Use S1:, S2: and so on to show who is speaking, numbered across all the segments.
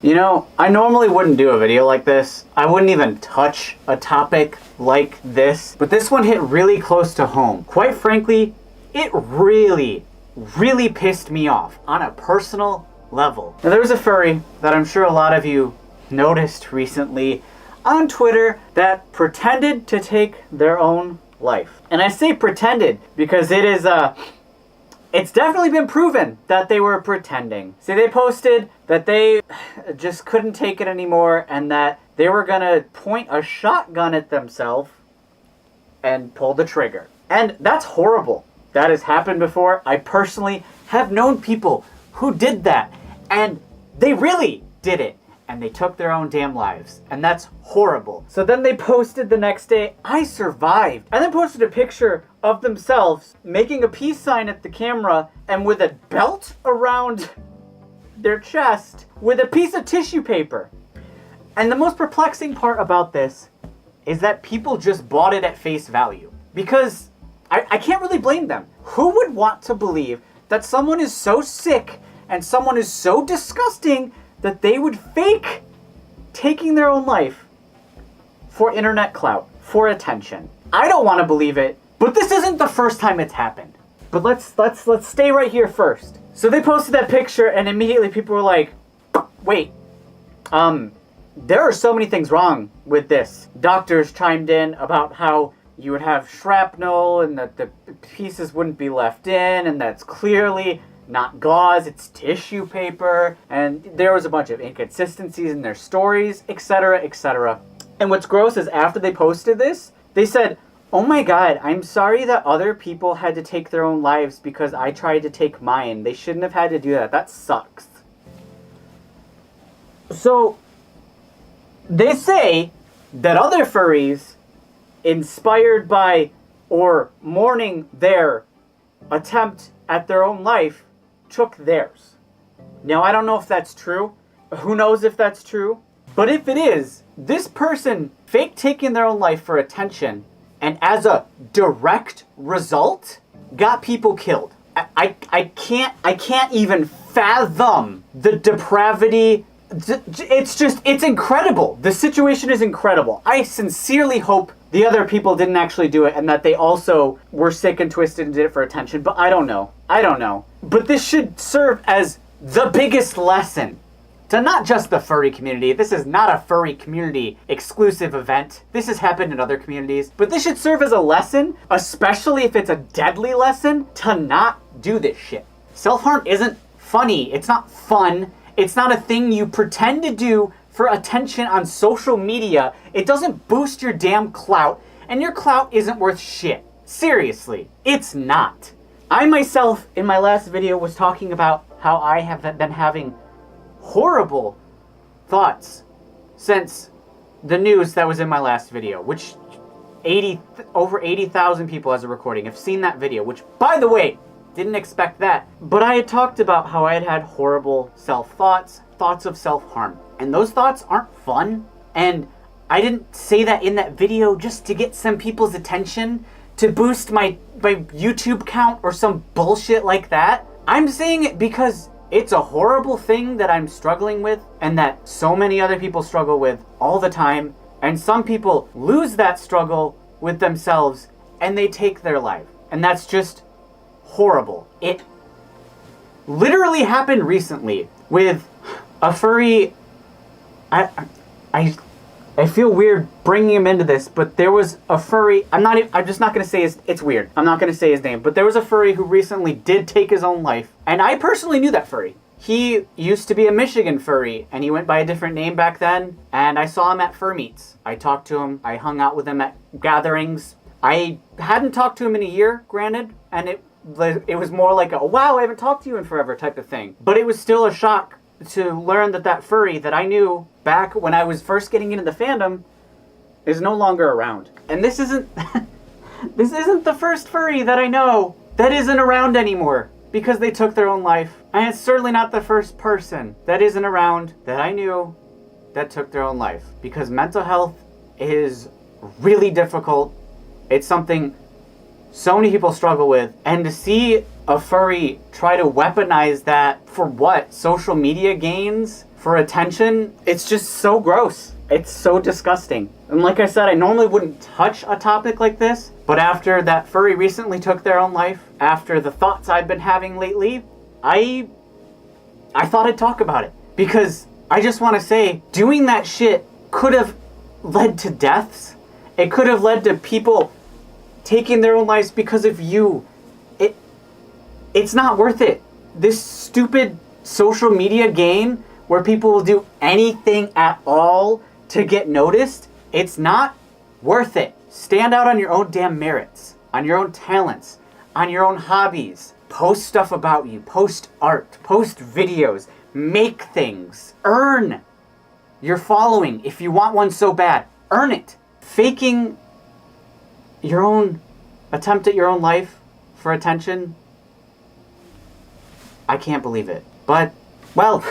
S1: You know, I normally wouldn't do a video like this. I wouldn't even touch a topic like this, but this one hit really close to home. Quite frankly, it really pissed me off on a personal level. Now, there's a furry that I'm sure a lot of you noticed recently on Twitter that pretended to take their own life. And I say pretended because it's definitely been proven that they were pretending. See, they posted that they just couldn't take it anymore and that they were gonna point a shotgun at themselves and pull the trigger. And that's horrible. That has happened before. I personally have known people who did that, and they really did it. And they took their own damn lives. And that's horrible. So then they posted the next day, I survived. And then posted a picture of themselves making a peace sign at the camera and with a belt around their chest with a piece of tissue paper. And the most perplexing part about this is that people just bought it at face value. Because I can't really blame them. Who would want to believe that someone is so sick and someone is so disgusting that they would fake taking their own life for internet clout, for attention? I don't want to believe it, but this isn't the first time it's happened. But let's stay right here first. So they posted that picture and immediately people were like, wait, there are so many things wrong with this. Doctors chimed in about how you would have shrapnel and that the pieces wouldn't be left in, and that's clearly not gauze, it's tissue paper, and there was a bunch of inconsistencies in their stories, etc., etc. And what's gross is after they posted this, they said, oh my god, I'm sorry that other people had to take their own lives because I tried to take mine. They shouldn't have had to do that. That sucks. So, they say that other furries, inspired by or mourning their attempt at their own life, took theirs. Now, I don't know if that's true. Who knows if that's true? But if it is, this person faked taking their own life for attention and as a direct result got people killed. I can't even fathom the depravity. It's incredible. The situation is incredible. I sincerely hope the other people didn't actually do it and that they also were sick and twisted and did it for attention, but I don't know. But this should serve as the biggest lesson to not just the furry community. This is not a furry community exclusive event. This has happened in other communities, but this should serve as a lesson, especially if it's a deadly lesson, to not do this shit. Self-harm isn't funny. It's not fun. It's not a thing you pretend to do for attention on social media. It doesn't boost your damn clout, and your clout isn't worth shit. Seriously, it's not. I myself, in my last video, was talking about how I have been having horrible thoughts since the news that was in my last video, which over 80,000 people as a recording have seen that video, which, by the way, didn't expect that. But I had talked about how I had had horrible thoughts of self-harm. And those thoughts aren't fun. And I didn't say that in that video just to get some people's attention, to boost my YouTube count or some bullshit like that. I'm saying it because it's a horrible thing that I'm struggling with and that so many other people struggle with all the time. And some people lose that struggle with themselves and they take their life. And that's just horrible. It literally happened recently with a furry. I feel weird bringing him into this, but there was a furry. I'm just not going to say it's weird. I'm not going to say his name, but there was a furry who recently did take his own life, and I personally knew that furry. He used to be a Michigan furry, and he went by a different name back then, and I saw him at fur meets. I talked to him. I hung out with him at gatherings. I hadn't talked to him in a year, granted, and it was more like a, wow, I haven't talked to you in forever type of thing. But it was still a shock to learn that furry that I knew back when I was first getting into the fandom is no longer around. And this isn't this isn't the first furry that I know that isn't around anymore because they took their own life. And it's certainly not the first person that isn't around that I knew that took their own life, because mental health is really difficult. It's something so many people struggle with, and to see a furry try to weaponize that for what? Social media gains? for attention, it's just so gross. It's so disgusting. And like I said, I normally wouldn't touch a topic like this, but after that furry recently took their own life, after the thoughts I've been having lately, I thought I'd talk about it. Because I just want to say, doing that shit could have led to deaths. It could have led to people taking their own lives because of you. It's not worth it. This stupid social media game where people will do anything at all to get noticed, it's not worth it. Stand out on your own damn merits, on your own talents, on your own hobbies. Post stuff about you, post art, post videos, make things. Earn your following. If you want one so bad, earn it. Faking your own attempt at your own life for attention, I can't believe it. But, well,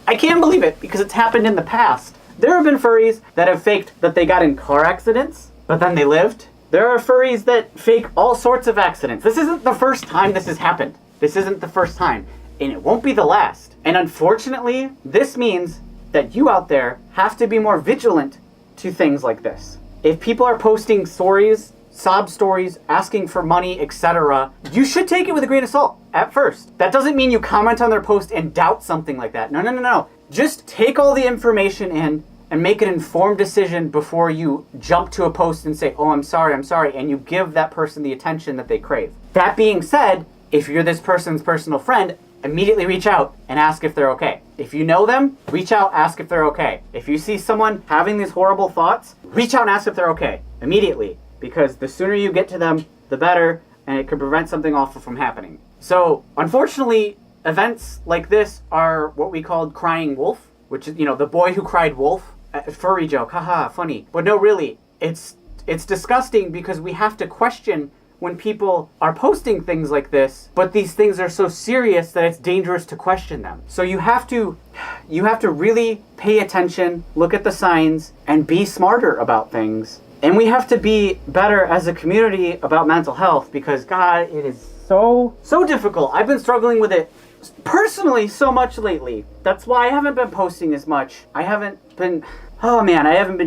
S1: I can believe it because it's happened in the past. There have been furries that have faked that they got in car accidents, but then they lived. There are furries that fake all sorts of accidents. This isn't the first time this has happened. This isn't the first time, and it won't be the last. And unfortunately, this means that you out there have to be more vigilant to things like this. If people are posting stories, sob stories, asking for money, etc., you should take it with a grain of salt at first. That doesn't mean you comment on their post and doubt something like that. No. Just take all the information in and make an informed decision before you jump to a post and say, oh, I'm sorry, and you give that person the attention that they crave. That being said, if you're this person's personal friend, immediately reach out and ask if they're okay. If you know them, reach out, ask if they're okay. If you see someone having these horrible thoughts, reach out and ask if they're okay immediately, because the sooner you get to them, the better, and it could prevent something awful from happening. So, unfortunately, events like this are what we called crying wolf, which is, the boy who cried wolf. Furry joke, haha, funny. But no, really, it's disgusting because we have to question when people are posting things like this, but these things are so serious that it's dangerous to question them. So you have to really pay attention, look at the signs, and be smarter about things. And we have to be better as a community about mental health because, God, it is so difficult. I've been struggling with it personally so much lately. That's why I haven't been posting as much. I haven't been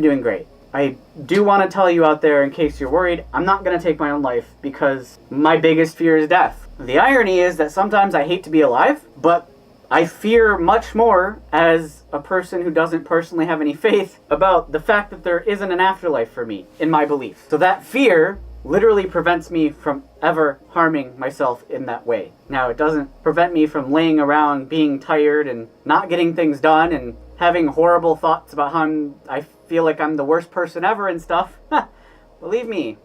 S1: doing great. I do want to tell you out there, in case you're worried, I'm not going to take my own life because my biggest fear is death. The irony is that sometimes I hate to be alive, but I fear much more as a person who doesn't personally have any faith about the fact that there isn't an afterlife for me, in my belief. So that fear literally prevents me from ever harming myself in that way. Now, it doesn't prevent me from laying around being tired and not getting things done and having horrible thoughts about how I feel like I'm the worst person ever and stuff. Believe me,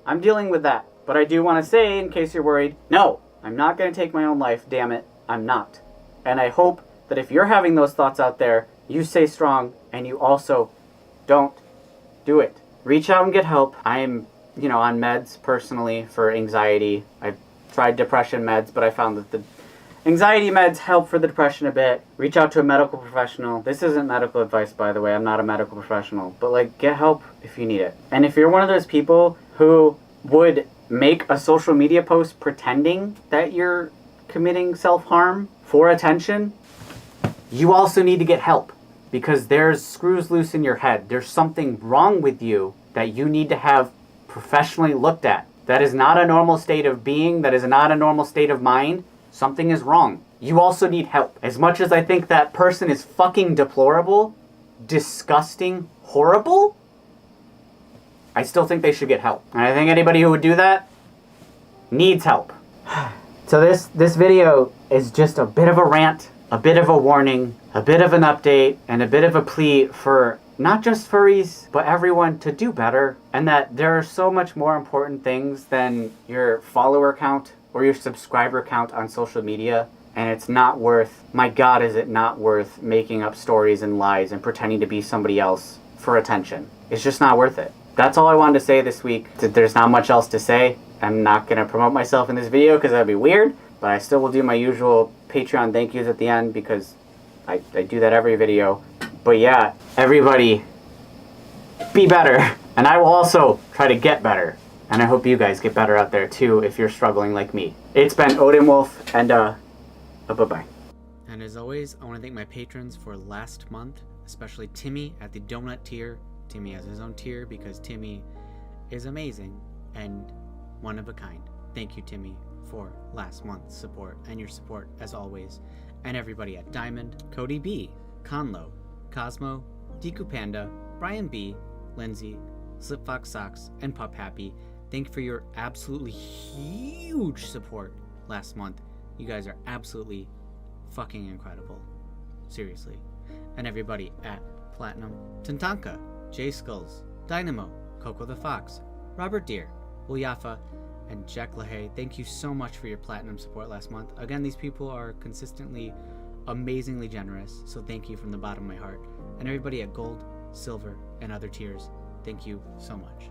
S1: I'm dealing with that. But I do want to say, in case you're worried, no, I'm not going to take my own life, damn it, I'm not. And I hope that if you're having those thoughts out there, you stay strong and you also don't do it. Reach out and get help. I'm, on meds personally for anxiety. I've tried depression meds, but I found that the anxiety meds help for the depression a bit. Reach out to a medical professional. This isn't medical advice, by the way. I'm not a medical professional. But, get help if you need it. And if you're one of those people who would make a social media post pretending that you're committing self-harm for attention, you also need to get help. Because there's screws loose in your head. There's something wrong with you that you need to have professionally looked at. That is not a normal state of being. That is not a normal state of mind. Something is wrong. You also need help. As much as I think that person is fucking deplorable, disgusting, horrible, I still think they should get help. And I think anybody who would do that needs help. So this video is just a bit of a rant, a bit of a warning, a bit of an update, and a bit of a plea for not just furries, but everyone to do better, and that there are so much more important things than your follower count or your subscriber count on social media, and it's not worth, my God, is it not worth making up stories and lies and pretending to be somebody else for attention. It's just not worth it. That's all I wanted to say this week. There's not much else to say. I'm not going to promote myself in this video because that'd be weird, but I still will do my usual Patreon thank yous at the end because I do that every video. But yeah, everybody, be better. And I will also try to get better. And I hope you guys get better out there too if you're struggling like me. It's been Odin Wolf, and bye-bye.
S2: And as always, I want to thank my patrons for last month, especially Timmy at the donut tier. Timmy has his own tier because Timmy is amazing and one of a kind. Thank you, Timmy, for last month's support and your support as always. And everybody at Diamond, Cody B, Conlo, Cosmo, Deku Panda, Brian B, Lindsay, Slipfox Socks, and Pup Happy. Thank you for your absolutely huge support last month. You guys are absolutely fucking incredible. Seriously. And everybody at Platinum, Tantanka, J Skulls, Dynamo, Coco the Fox, Robert Deere, Wilyafa, and Jack LaHaye. Thank you so much for your Platinum support last month. Again, these people are consistently amazingly generous, so thank you from the bottom of my heart. And everybody at Gold, Silver, and other tiers, thank you so much.